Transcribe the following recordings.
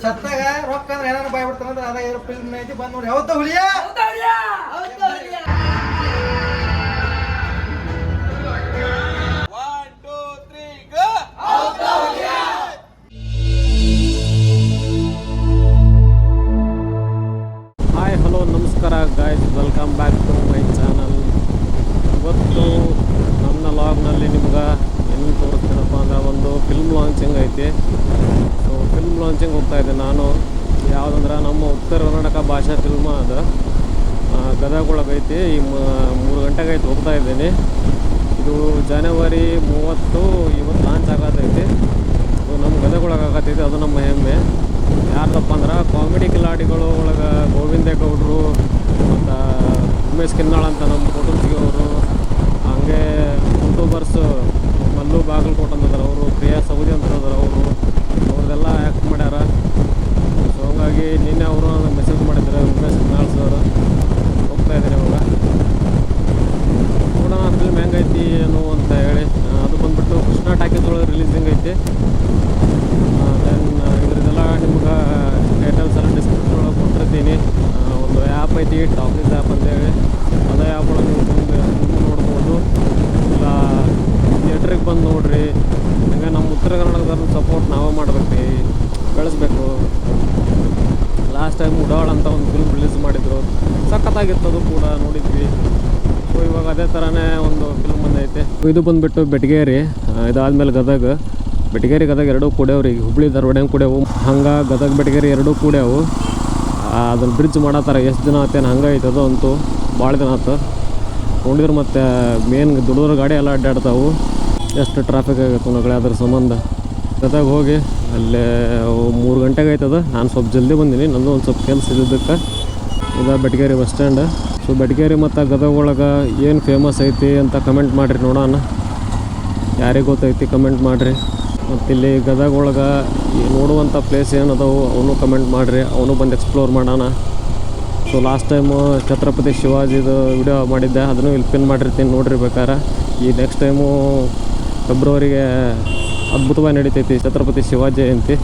ಸತ್ತಾಗ ರೊಕ್ಕ ಅಂದ್ರೆ ಏನಾರು ಬಾಯ್ ಬಿಡ್ತಾನಂದ್ರೆ ಅದ ಇರೋ ಫಿಲ್ಮ್ ಐತಿ ಬಂದ್ ನೋಡಿ ಹೌದಾ ಹುಲಿಯ ಹಾಯ್ ಹಲೋ ನಮಸ್ಕಾರ guys, welcome back to my channel. ಇವತ್ತು ನನ್ನ ಲಾಗ್ನಲ್ಲಿ ನಿಮ್ಗೆ ಏನು ತೋರಿಸ್ತೀನಪ್ಪ ಅಂದ್ರೆ ಒಂದು ಫಿಲ್ಮ್ ಲಾಂಚಿಂಗ್ ಐತಿ. ಸೊ ಫಿಲ್ಮ್ ಲಾಂಚಿಂಗ್ ಹೋಗ್ತಾ ಇದ್ದೆ ನಾನು. ಯಾವುದಂದ್ರೆ ನಮ್ಮ ಉತ್ತರ ಕರ್ನಾಟಕ ಭಾಷಾ ಫಿಲ್ಮ್ ಅದು ಗದಗೊಳಗೈತಿ. ಈ 3 ಗಂಟೆಗೆ ಐತಿ, ಹೋಗ್ತಾ ಇದ್ದೀನಿ. ಇದು ಜನವರಿ 30 ಇವತ್ತು ಲಾಂಚ್ ಆಗತೈತಿ. ನಮ್ಮ ಗದಗೊಳಗೆ ಆಗತೈತಿ, ಅದು ನಮ್ಮ ಹೆಮ್ಮೆ. ಯಾರ್ದಪ್ಪ ಅಂದ್ರೆ ಕಾಮಿಡಿ ಕಿಲಾಡಿಗಳು ಒಳಗೆ ಗೋವಿಂದೇಗೌಡರು ಮತ್ತು ಉಮೇಶ್ ಕಿನ್ನಾಳ್ ಅಂತ ನಮ್ಮ ಕೊಟುಂಬಿಗೆ ಅವರು, ಹಾಗೆ ಯೂಟ್ಯೂಬರ್ಸ್ ಮಲ್ಲು ಬಾಗಲಕೋಟೆ ಅಂತಂದ್ರೆ ಅವರು, ಪ್ರಿಯಾ ಸೌದಿ ಅಂತಂದ್ರೆ ಅವ್ರದ್ದೆಲ್ಲ ಆ್ಯಕ್ಟ್ ಮಾಡ್ಯಾರ. ಸೊ ಹಂಗಾಗಿ ನಿನ್ನೆ ಅವರು ಮೆಸೇಜ್ ಮಾಡಿದ್ದಾರೆ, ಉಮೇಶ್ ಕಿನ್ನಾಳ್ ಸರ್. ಹೋಗ್ತಾ ಇದ್ದೀನಿ ಇವಾಗ, ನೋಡೋಣ ಫಿಲ್ಮ್ ಹೆಂಗೈತಿ ಏನು ಅಂತ ಹೇಳಿ. ಅದು ಬಂದುಬಿಟ್ಟು ಕೃಷ್ಣ ಟಾಕೀಸ್ ಒಳಗೆ ರಿಲೀಸಿಂಗ್ ಐತಿ. ದೆನ್ ಇದ್ರದ್ದೆಲ್ಲ ನಿಮ್ಗೆ ಡೀಟೇಲ್ಸ್ ಎಲ್ಲ ಡಿಸ್ಕ್ರಿಪ್ಷನ್ ಒಳಗೆ ಕೊಟ್ಟಿರ್ತೀನಿ. ಒಂದು ಆ್ಯಪ್ ಐತಿ, ಟಾಕೀಸ್ ಆ್ಯಪ್ ಅಂತೇಳಿ. ಅದೇ ಆ್ಯಪ್ ಒಳಗೆ ನೀವು ಬಂದು ನೋಡ್ಬೋದು, ಇಲ್ಲ ಥಿಯೇಟ್ರಿಗೆ ಬಂದು ನೋಡಿರಿ. ಹಂಗೆ ನಮ್ಮ ಉತ್ತರ ಕನ್ನಡದವ್ರನ್ನ ಸಪೋರ್ಟ್ ನಾವೇ ಮಾಡ್ಬೇಕು, ಬೆಳೆಸ್ಬೇಕು. ಲಾಸ್ಟ್ ಟೈಮ್ ಉಡಾಳ್ ಅಂತ ಒಂದು ಫಿಲ್ಮ್ ರಿಲೀಸ್ ಮಾಡಿದ್ರು, ಸಖತ್ತಾಗಿತ್ತು, ಅದು ಕೂಡ ನೋಡಿದ್ವಿ. ಸೊ ಇವಾಗ ಅದೇ ಥರನೇ ಒಂದು ಫಿಲ್ಮ್ ಬಂದೈತೆ. ಇದು ಬಂದುಬಿಟ್ಟು ಬೆಟಗೇರಿ, ಇದಾದ್ಮೇಲೆ ಗದಗ. ಬೆಟಗೇರಿ ಗದಗ ಎರಡೂ ಕೂಡ್ಯಾವ್ರಿ, ಹುಬ್ಳಿ ಧಾರವಾಡ ಕೂಡ್ಯಾವು. ಹಂಗೆ ಗದಗ ಬೆಟಗೇರಿ ಎರಡೂ ಕೂಡ್ಯಾವು. ಅದನ್ನು ಬ್ರಿಡ್ಜ್ ಮಾಡತ್ತಾರ. ಎಷ್ಟು ದಿನ ಆತೇನು ಹಂಗೆ ಐತೆ, ಅದು ಅಂತೂ ಭಾಳ ದಿನ ಆಯ್ತು ನೋಡಿದ್ರೆ. ಮತ್ತು ಮೇನ್ ದುಡಿದ್ರ ಗಾಡಿ ಎಲ್ಲ ಅಡ್ಡಾಡ್ತಾವು. ಎಷ್ಟು ಟ್ರಾಫಿಕ್ ಆಗೈತೆ ನಗಳೆ, ಅದ್ರ ಸಂಬಂಧ ಗದಗ ಹೋಗಿ ಅಲ್ಲೇ 3 ಗಂಟೆಗೆ ಆಯ್ತದ. ನಾನು ಸ್ವಲ್ಪ ಜಲ್ದಿ ಬಂದೀನಿ, ನಂದು ಒಂದು ಸ್ವಲ್ಪ ಕೆಲಸ ಇದ್ದಿದ್ದಕ್ಕೆ. ಇದು Betageri bus stand. So Betageri ಮತ್ತು ಗದಗ ಒಳಗೆ ಏನು ಫೇಮಸ್ ಐತಿ ಅಂತ ಕಮೆಂಟ್ ಮಾಡಿರಿ, ನೋಡೋಣ. ಯಾರಿಗೆ ಗೊತ್ತೈತಿ ಕಮೆಂಟ್ ಮಾಡಿರಿ. ಮತ್ತು ಇಲ್ಲಿ ಗದಗ ಒಳಗೆ ನೋಡುವಂಥ ಪ್ಲೇಸ್ ಏನದಾವು ಅವನು ಕಮೆಂಟ್ ಮಾಡಿರಿ, ಅವನು ಬಂದು ಎಕ್ಸ್ಪ್ಲೋರ್ ಮಾಡೋಣ. ಸೊ ಲಾಸ್ಟ್ ಟೈಮು ಛತ್ರಪತಿ ಶಿವಾಜಿದು ವಿಡಿಯೋ ಮಾಡಿದ್ದೆ, ಅದನ್ನು ಇಲ್ಲಿ ಪಿನ್ ಮಾಡಿರ್ತೀನಿ, ನೋಡ್ರಿ ಬೇಕಾರೆ. ಈ ನೆಕ್ಸ್ಟ್ ಟೈಮು ಫೆಬ್ರವರಿಗೆ ಅದ್ಭುತವಾಗಿ ನಡೀತೈತಿ ಛತ್ರಪತಿ ಶಿವಾಜಿ ಜಯಂತಿ,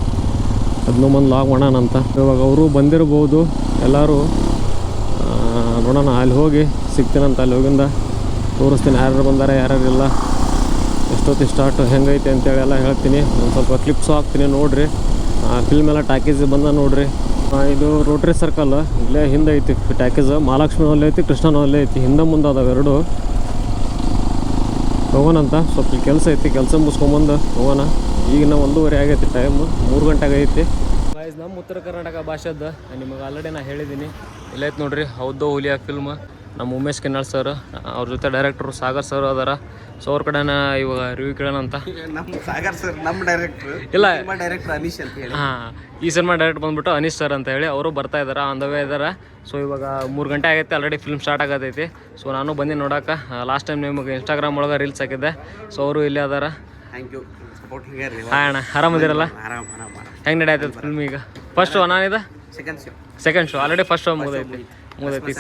ಅದನ್ನು ಬಂದು ಲಾಗ್ ಮಾಡೋಣ ಅಂತ. ಇವಾಗ ಅವರು ಬಂದಿರ್ಬೋದು ಎಲ್ಲರೂ, ನೋಡೋಣ. ಅಲ್ಲಿ ಹೋಗಿ ಸಿಗ್ತೀನಂತ, ಅಲ್ಲಿ ಹೋಗಿಂದ ತೋರಿಸ್ತೀನಿ ಯಾರ್ಯಾರು ಬಂದಾರೆ ಯಾರ್ಯಾರು ಇಲ್ಲ, ಎಷ್ಟೊತ್ತಿಗೆ ಸ್ಟಾರ್ಟ್ ಹೆಂಗೈತೆ ಅಂತೇಳಿ ಎಲ್ಲ ಹೇಳ್ತೀನಿ. ಒಂದು ಸ್ವಲ್ಪ ಕ್ಲಿಪ್ಸು ಹಾಕ್ತೀನಿ, ನೋಡಿರಿ. ಫಿಲ್ಮ್ ಎಲ್ಲ ಟಾಕೀಸ್ ಬಂದ ನೋಡಿರಿ. ಇದು ರೋಟ್ರಿ ಸರ್ಕಲ್, ಇಲ್ಲೇ ಹಿಂದೆ ಐತಿ ಟಾಕೀಸ್. ಮಹಾಲಕ್ಷ್ಮಿ ಅಲ್ಲೇ ಐತಿ, ಕೃಷ್ಣನೂ ಅಲ್ಲೇ ಐತಿ, ಹಿಂದೆ ಮುಂದೆ ಅದಾವೆ ಎರಡು. ಹೋಗೋಣಂತ, ಸ್ವಲ್ಪ ಕೆಲಸ ಐತಿ, ಕೆಲಸ ಮುಗಿಸ್ಕೊಂಬಂದು ಹೋಗೋಣ. ಈಗಿನ 1:30 ಆಗೈತಿ, ಟೈಮು 3 ಗಂಟೆಗೆ ಐತಿ. ಗೈಸ್, ನಮ್ಮ ಉತ್ತರ ಕರ್ನಾಟಕ ಭಾಷೆದ್ದು ನಿಮಗೆ ಆಲ್ರೆಡಿ ನಾನು ಹೇಳಿದ್ದೀನಿ. ಇಲ್ಲೈತೆ ನೋಡ್ರಿ, ಹೌದು ಹುಲಿಯ ಫಿಲ್ಮ್. ನಮ್ಮ ಉಮೇಶ್ ಕಿನ್ನಾಳ್ ಸರ್, ಅವ್ರ ಜೊತೆ ಡೈರೆಕ್ಟ್ರು ಸಾಗರ್ ಸರ್ ಅದಾರ. ಸೊ ಅವ್ರ ಕಡೆನ ಇವಾಗ ರಿವ್ಯೂ ಕೇಳೋಣ ಅಂತ. ನಮ್ಮ ಸಾಗರ್ ಸರ್ ನಮ್ಮ ಡೈರೆಕ್ಟ್ರು, ಇಲ್ಲ ಡೈರೆಕ್ಟರ್ ಅನೀಶ್ ಅಂತ ಹೇಳಿ. ಈ ಸಿನಿಮಾ ಡೈರೆಕ್ಟ್ ಬಂದ್ಬಿಟ್ಟು ಅನೀಶ್ ಸರ್ ಅಂತ ಹೇಳಿ, ಅವರು ಬರ್ತಾ ಇದ್ದಾರೆ, ಆನ್ ದ ವೇ ಇದ್ದಾರೆ. ಸೊ ಇವಾಗ 3 ಗಂಟೆ ಆಗೈತೆ, ಆಲ್ರೆಡಿ ಫಿಲ್ಮ್ ಸ್ಟಾರ್ಟ್ ಆಗತೈತಿ. ಸೊ ನಾನು ಬಂದು ನೋಡೋಕೆ. ಲಾಸ್ಟ್ ಟೈಮ್ ನಿಮಗೆ ಇನ್ಸ್ಟಾಗ್ರಾಮ್ ಒಳಗೆ ರೀಲ್ಸ್ ಹಾಕಿದ್ದೆ. ಸೊ ಅವರು ಇಲ್ಲೇ ಅದಾರ. Thank you. ಹಾಂ ಅಣ್ಣ, ಆರಾಮದಿರಲ್ಲ? ಹೆಂಗೆ ನಡೆಯತ್ತೈತೆ ಫಿಲ್ಮ್ ಈಗ? ಫಸ್ಟ್ ಶೋ ನಾನಿದೆ, second show already. First show ಮುಗಿದೈತಿ.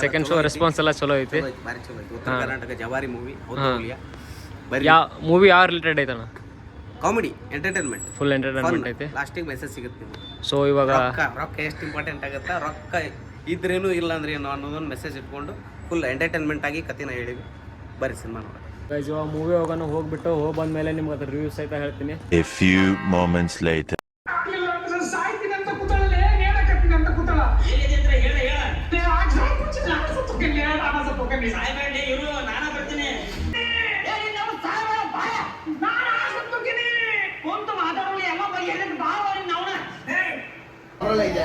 ಸೆಕೆಂಡ್ ಶೋ ರೆಸ್ಪಾನ್ಸ್ ಎಲ್ಲ ಚಲೋ ಐತಿ. ಯಾವ ಮೂವಿ ಯಾವ ರಿಲೇಟೆಡ್ ಐತಣ್ಣ? ಕಾಮಿಡಿ, ಎಂಟರ್ಟೈನ್ಮೆಂಟ್, ಫುಲ್ ಎಂಟರ್ಟೈನ್ಮೆಂಟ್ ಐತಿ. ಲಾಸ್ಟಿಗೆ ಮೆಸೇಜ್ ಸಿಗುತ್ತೆ. ಸೊ ಇವಾಗ ರೊಕ್ಕ ಎಷ್ಟು ಇಂಪಾರ್ಟೆಂಟ್ ಆಗುತ್ತಾ, ರೊಕ್ಕ ಇದ್ರೇನು ಇಲ್ಲ ಅಂದ್ರೆ ಏನು ಅನ್ನೋದೊಂದು ಮೆಸೇಜ್ ಇಟ್ಕೊಂಡು ಫುಲ್ ಎಂಟರ್ಟೈನ್ಮೆಂಟ್ ಆಗಿ ಕಥೆನ ಹೇಳಿವಿ. ಬರೀ ಸಿನಿಮಾ ನೋಡಿ. ಇವಾಗ ಮೂವಿ ಹೋಗೋಣ, ಹೋಗ್ಬಿಟ್ಟು ಬಂದ್ಮೇಲೆ ನಿಮ್ಗೆ ಅದ್ರ ರಿವ್ಯೂಸ್ ಸಹಿತ ಹೇಳ್ತೀನಿ. A few moments later.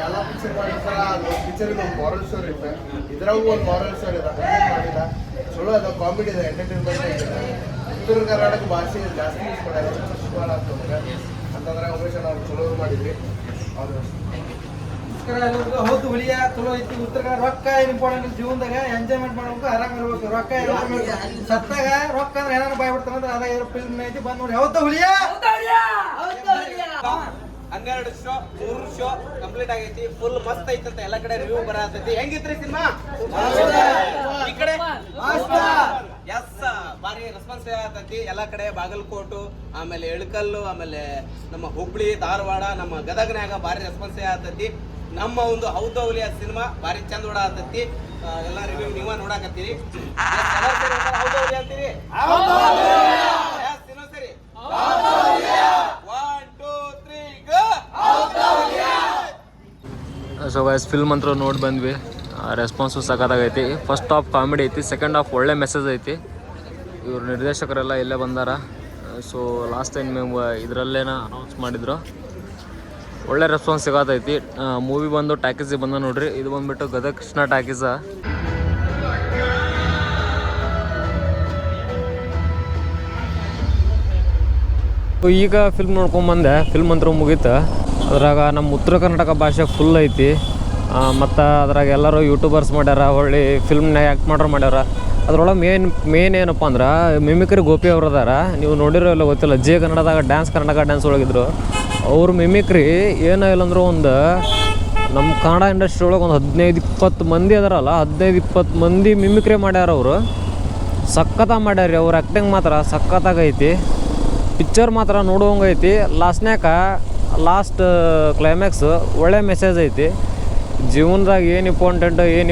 ಎಲ್ಲ ಪಿಕ್ಚರ್ ಪಿಕ್ಚರ್ ಮಾರಲ್ ಸ್ಟೋರ್ ಇರುತ್ತೆ, ಇದ್ರಾಗೂ ಒಂದು ಮಾರಲ್ ಸ್ಟೋರ್ ಇದೆ. ಮಾಡಿಲ್ಲ, ಚಲೋ ಅದ, ಕಾಮಿಡಿ ಇದೆ, ಎಂಟರ್ಟೈನ್ಮೆಂಟ್ ಇದೆ. ಉತ್ತರ ಕರ್ನಾಟಕ ಭಾಷೆ ಜಾಸ್ತಿ ಯೂಸ್ ಮಾಡ್ಯಾರ ಅಂತಂದ್ರೆ ಉಮೇಶ್ ನಾವು ಚಲೋ ಮಾಡಿದ್ವಿ. ಹೌದು ಹುಲಿಯ ಚಲೋ ಐತಿ. ಉತ್ತರ ಕನ್ನಡ ರೊಕ್ಕ ಏನು ಇಂಪಾರ್ಟೆಂಟ್, ಜೀವನದಾಗ ಎಂಜಾಯ್ಮೆಂಟ್ ಮಾಡ್ಬೇಕು, ಆರಾಮ ಇರ್ಬೇಕು. ರೊಕ್ಕ ಸತ್ತಾಗ ರೊಕ್ಕ ಅಂದ್ರೆ ಏನಾರು ಬಾಯ್ ಬಿಡ್ತಾನಂದ್ರೆ ಅದ ಇರೋ ಫಿಲ್ಮ್ ಐತಿ ಬಂದ್ ನೋಡಿ ಹೌದಾ ಹುಲಿಯ. 12 ಶೋ 3 ಶೋ ಕಂಪ್ಲೀಟ್ ಆಗೈತಿ. ಫುಲ್ ಮಸ್ತ್ ಐತಂತ ಎಲ್ಲ ಕಡೆ ರಿವ್ಯೂ ಬರತೈತಿ. ಹೆಂಗಿತ್ರಿ ಸಿನಿಮಾ? ಈ ಕಡೆ ಎಸ್ ಭಾರಿ ರೆಸ್ಪಾನ್ಸ್ ಆಗತೈತಿ ಎಲ್ಲ ಕಡೆ. ಬಾಗಲಕೋಟು, ಆಮೇಲೆ ಎಳಕಲ್ಲು, ಆಮೇಲೆ ನಮ್ಮ ಹುಬ್ಳಿ, ಧಾರವಾಡ, ನಮ್ಮ ಗದಗನ್ಯಾಗ ಭಾರಿ ರೆಸ್ಪಾನ್ಸ್ ಆಗತೈತಿ. ನಮ್ಮ ಒಂದು ಹೌದೌಲಿಯ ಸಿನಿಮಾ ಭಾರಿ ಚಂದ ಓಡಾತೈತಿ. ಎಲ್ಲ ರಿವ್ಯೂ ನೀವ ನೋಡಾಕತ್ತೀರಿ. ಹೌದೌಲಿ ಅಂತೀರಿ? ಸರಿ 1 2 3 ಗೋ. ಸೊ ಗೈಸ್ ಫಿಲ್ಮ್ ಅಂತೂ ನೋಡಿ ಬಂದ್ವಿ. ರೆಸ್ಪಾನ್ಸು ಸಖತ್ತಾಗೈತಿ. ಫಸ್ಟ್ ಹಾಫ್ ಕಾಮಿಡಿ ಐತಿ, ಸೆಕೆಂಡ್ ಹಾಫ್ ಒಳ್ಳೆ ಮೆಸೇಜ್ ಐತಿ. ಇವ್ರ ನಿರ್ದೇಶಕರೆಲ್ಲ ಇಲ್ಲೇ ಬಂದಾರ. ಸೊ ಲಾಸ್ಟ್ ಟೈಮ್ ಇದರಲ್ಲೇನ ಅನೌನ್ಸ್ ಮಾಡಿದ್ರು. ಒಳ್ಳೆ ರೆಸ್ಪಾನ್ಸ್ ಸಿಗತೈತಿ. ಮೂವಿ ಬಂದು ಟ್ಯಾಕೀಸಿಗೆ ಬಂದ ನೋಡ್ರಿ. ಇದು ಬಂದ್ಬಿಟ್ಟು ಗದಗ ಕೃಷ್ಣ ಟ್ಯಾಕೀಸ. ಈಗ ಫಿಲ್ಮ್ ನೋಡ್ಕೊಂಬಂದೆ. ಫಿಲ್ಮ್ ಅಂತೂ ಮುಗೀತು. ಅದ್ರಾಗ ನಮ್ಮ ಉತ್ತರ ಕರ್ನಾಟಕ ಭಾಷೆ ಫುಲ್ ಐತಿ. ಮತ್ತು ಅದ್ರಾಗ ಎಲ್ಲರೂ ಯೂಟ್ಯೂಬರ್ಸ್ ಮಾಡ್ಯಾರ, ಒಳ್ಳೆ ಫಿಲ್ಮ್ನಾಗ ಆ್ಯಕ್ಟ್ ಮಾಡೋರು ಮಾಡ್ಯಾರ. ಅದ್ರೊಳಗೆ ಮೇನ್ ಏನಪ್ಪ ಅಂದ್ರೆ ಮಿಮಿಕ್ರಿ ಗೋಪಿ ಅವ್ರು ಅದಾರ. ನೀವು ನೋಡಿರೋ ಇಲ್ಲ ಗೊತ್ತಿಲ್ಲ, ಜೆ ಕನ್ನಡದಾಗ ಕರ್ನಾಟಕ ಡ್ಯಾನ್ಸ್ ಒಳಗಿದ್ರು. ಅವ್ರ ಮಿಮಿಕ್ರಿ ಏನೋ ಇಲ್ಲಂದ್ರೆ ಒಂದು ನಮ್ಮ ಕನ್ನಡ ಇಂಡಸ್ಟ್ರಿ ಒಳಗೆ ಒಂದು 15-20 ಮಂದಿ ಅದಾರಲ್ಲ, 15-20 ಮಂದಿ ಮಿಮಿಕ್ರಿ ಮಾಡ್ಯಾರ. ಅವರು ಸಖತ್ತಾಗಿ ಮಾಡ್ಯಾರ. ಅವ್ರ ಆ್ಯಕ್ಟಿಂಗ್ ಮಾತ್ರ ಸಖತ್ತಾಗೈತಿ. ಪಿಕ್ಚರ್ ಮಾತ್ರ ನೋಡುವಂಗೈತಿ. ಲಾಸ್ಟ್ ಕ್ಲೈಮ್ಯಾಕ್ಸ್ ಒಳ್ಳೆ ಮೆಸೇಜ್ ಐತಿ. ಜೀವನದಾಗ ಏನು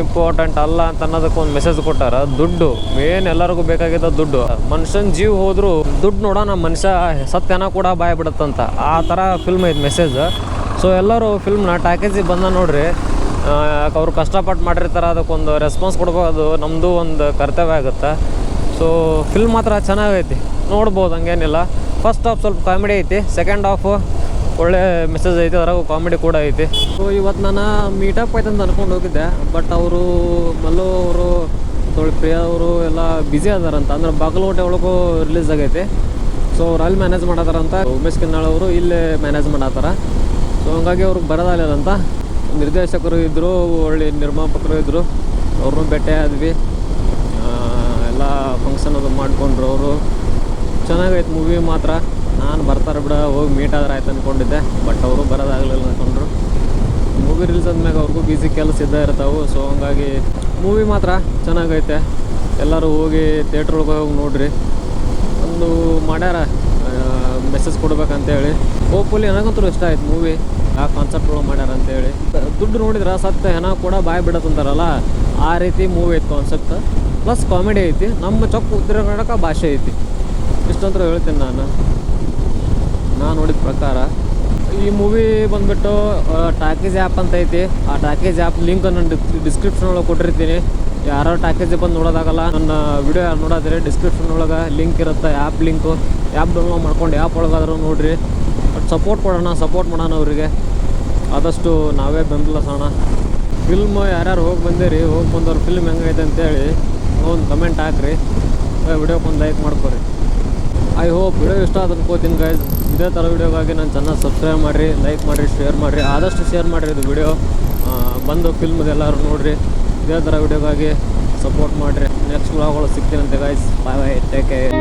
ಇಂಪಾರ್ಟೆಂಟ್ ಅಲ್ಲ ಅಂತ ಅನ್ನೋದಕ್ಕೆ ಒಂದು ಮೆಸೇಜ್ ಕೊಟ್ಟಾರ. ದುಡ್ಡು ಮೇನ್, ಎಲ್ಲರಿಗೂ ಬೇಕಾಗಿದ್ದ ದುಡ್ಡು. ಮನುಷ್ಯನ ಜೀವ ಹೋದ್ರು ದುಡ್ಡು ನೋಡೋಣ, ಮನುಷ್ಯ ಸತ್ಯನ ಕೂಡ ಬಾಯ್ ಬಿಡುತ್ತಂತ. ಆ ಥರ ಫಿಲ್ಮ್ ಐತೆ ಮೆಸೇಜ್. ಸೊ ಎಲ್ಲರೂ ಫಿಲ್ಮ್ನ ಟ್ಯಾಕೇಜಿಗೆ ಬಂದ ನೋಡ್ರಿ. ಅವ್ರು ಕಷ್ಟಪಟ್ಟು ಮಾಡಿರ್ತಾರೆ, ಅದಕ್ಕೊಂದು ರೆಸ್ಪಾನ್ಸ್ ಕೊಡ್ಬೋದು. ನಮ್ಮದು ಒಂದು ಕರ್ತವ್ಯ ಆಗುತ್ತೆ. ಸೊ ಫಿಲ್ಮ್ ಮಾತ್ರ ಚೆನ್ನಾಗೈತಿ, ನೋಡ್ಬೋದು, ಹಂಗೇನಿಲ್ಲ. ಫಸ್ಟ್ ಹಾಫ್ ಸ್ವಲ್ಪ ಕಾಮಿಡಿ ಐತಿ, ಸೆಕೆಂಡ್ ಹಾಫು ಒಳ್ಳೆ ಮೆಸೇಜ್ ಐತಿ, ಅದ್ರಾಗೂ ಕಾಮಿಡಿ ಕೂಡ ಐತಿ. ಸೊ ಇವತ್ತು ನಾನು ಮೀಟಪ್ ಆಯ್ತು ಅಂತ ಅನ್ಕೊಂಡು ಹೋಗಿದ್ದೆ. ಬಟ್ ಅವರು ಮಲ್ಲು ಅವರು ಪ್ರಿಯಾ ಅವರು ಎಲ್ಲ ಬ್ಯುಸಿ ಅದಾರಂತ. ಅಂದ್ರೆ ಬಾಗಲಕೋಟೆ ಒಳಗೂ ರಿಲೀಸ್ ಆಗೈತಿ. ಸೊ ಅವ್ರು ಅಲ್ಲಿ ಮ್ಯಾನೇಜ್ ಮಾಡತ್ತಾರಂತ. ಉಮೇಶ್ ಕಿನ್ನಾಳ್ ಅವರು ಇಲ್ಲೇ ಮ್ಯಾನೇಜ್ ಮಾಡತ್ತಾರ. ಸೊ ಹಂಗಾಗಿ ಅವ್ರಿಗೆ ಬರೋದಾಗಲಿಲ್ಲಂತ. ನಿರ್ದೇಶಕರು ಇದ್ದರು, ಒಳ್ಳೆ ನಿರ್ಮಾಪಕರು ಇದ್ದರು. ಅವ್ರನ್ನೂ ಭೇಟಿ ಆದ್ವಿ. ಎಲ್ಲ ಫಂಕ್ಷನ್ ಅದು ಮಾಡಿಕೊಂಡ್ರು ಅವರು. ಚೆನ್ನಾಗೈತೆ ಮೂವಿ ಮಾತ್ರ. ನಾನು ಬರ್ತಾರೆ ಬಿಡ, ಹೋಗಿ ಮೀಟ್ ಆದ್ರೆ ಆಯ್ತು ಅಂದ್ಕೊಂಡಿದ್ದೆ. ಬಟ್ ಅವರು ಬರೋದಾಗಲಿಲ್ಲ ಅಂದ್ಕೊಂಡ್ರು. ಮೂವಿ ರಿಲೀಸ್ ಆದ್ಮೇಲೆ ಅವ್ರಿಗೂ ಬ್ಯುಸಿ ಕೆಲಸ ಇದ್ದೇ ಇರ್ತಾವೆ. ಸೊ ಹಂಗಾಗಿ ಮೂವಿ ಮಾತ್ರ ಚೆನ್ನಾಗೈತೆ. ಎಲ್ಲರೂ ಹೋಗಿ ಥಿಯೇಟ್ರೊಳಗೆ ಹೋಗಿ ನೋಡ್ರಿ. ಒಂದು ಮಾಡ್ಯಾರ ಮೆಸೇಜ್ ಕೊಡ್ಬೇಕಂತೇಳಿ. ಹೋಪ್ಫುಲಿ ನನಗಂತೂ ಇಷ್ಟ ಆಯ್ತು ಮೂವಿ. ಆ ಕಾನ್ಸೆಪ್ಟ್ ಒಳಗೆ ಮಾಡ್ಯಾರ ಅಂತೇಳಿ. ದುಡ್ಡು ನೋಡಿದ್ರೆ ಸತ್ಯ ಹೆಣ ಕೂಡ ಬಾಯ್ ಬಿಡತ್ತಂತಾರಲ್ಲ, ಆ ರೀತಿ ಮೂವಿ ಐತೆ ಕಾನ್ಸೆಪ್ಟ್. ಪ್ಲಸ್ ಕಾಮಿಡಿ ಐತಿ. ನಮ್ಮ ಉತ್ತರ ಕರ್ನಾಟಕ ಭಾಷೆ ಐತಿ. ಇಷ್ಟಂತೂ ಹೇಳ್ತೀನಿ ನಾನು ನೋಡಿದ ಪ್ರಕಾರ. ಈ ಮೂವಿ ಬಂದುಬಿಟ್ಟು ಟಾಕೀಸ್ ಆ್ಯಪ್ ಅಂತ ಐತಿ. ಆ ಟಾಕೀಸ್ ಆ್ಯಪ್ ಲಿಂಕ್ ನಾನು ಡಿಸ್ಕ್ರಿಪ್ಷನ್ ಒಳಗೆ ಕೊಟ್ಟಿರ್ತೀನಿ. ಯಾರೋ ಟಾಕೀಸಿಗೆ ಬಂದು ನೋಡೋದಾಗಲ್ಲ, ನನ್ನ ವಿಡಿಯೋ ಯಾರು ನೋಡೋದ್ರೆ ಡಿಸ್ಕ್ರಿಪ್ಷನ್ ಒಳಗೆ ಲಿಂಕ್ ಇರುತ್ತೆ, ಆ್ಯಪ್ ಲಿಂಕು. ಆ್ಯಪ್ ಡೌನ್ಲೋಡ್ ಮಾಡ್ಕೊಂಡು ಆ್ಯಪ್ ಒಳಗಾದ್ರೂ ನೋಡಿರಿ. ಬಟ್ ಸಪೋರ್ಟ್ ಮಾಡೋಣ ಅವರಿಗೆ. ಆದಷ್ಟು ನಾವೇ ಬೆಂಬಲಿಸೋಣ. ಫಿಲ್ಮ್ ಯಾರ್ಯಾರು ಹೋಗಿ ಬಂದವ್ರು ಫಿಲ್ಮ್ ಹೆಂಗೈತೆ ಅಂತೇಳಿ ಒಂದು ಕಮೆಂಟ್ ಹಾಕ್ರಿ. ವಿಡಿಯೋಕ್ಕೊಂದು ಲೈಕ್ ಮಾಡ್ಕೊರಿ. ಐ ಹೋಪ್ ವಿಡಿಯೋ ಇಷ್ಟ ಆದ ಅನ್ಕೋತೀನಿ ಗೈಸ್. ಇದೇ ಥರ ವಿಡಿಯೋಗಾಗಿ ನಾನು ಚೆನ್ನಾಗಿ ಸಬ್ಸ್ಕ್ರೈಬ್ ಮಾಡಿರಿ, ಲೈಕ್ ಮಾಡಿರಿ, ಶೇರ್ ಮಾಡಿರಿ. ಆದಷ್ಟು ಶೇರ್ ಮಾಡಿರಿ ಇದು ವಿಡಿಯೋ. ಬಂದು ಫಿಲ್ಮ್ದು ಎಲ್ಲರೂ ನೋಡಿರಿ. ಇದೇ ಥರ ವಿಡಿಯೋಗಾಗಿ ಸಪೋರ್ಟ್ ಮಾಡಿರಿ. ನೆಕ್ಸ್ಟ್ ವ್ಲಾಗ್ಗಳು ಸಿಗ್ತೀನಂತೆ guys. Bye bye, take care.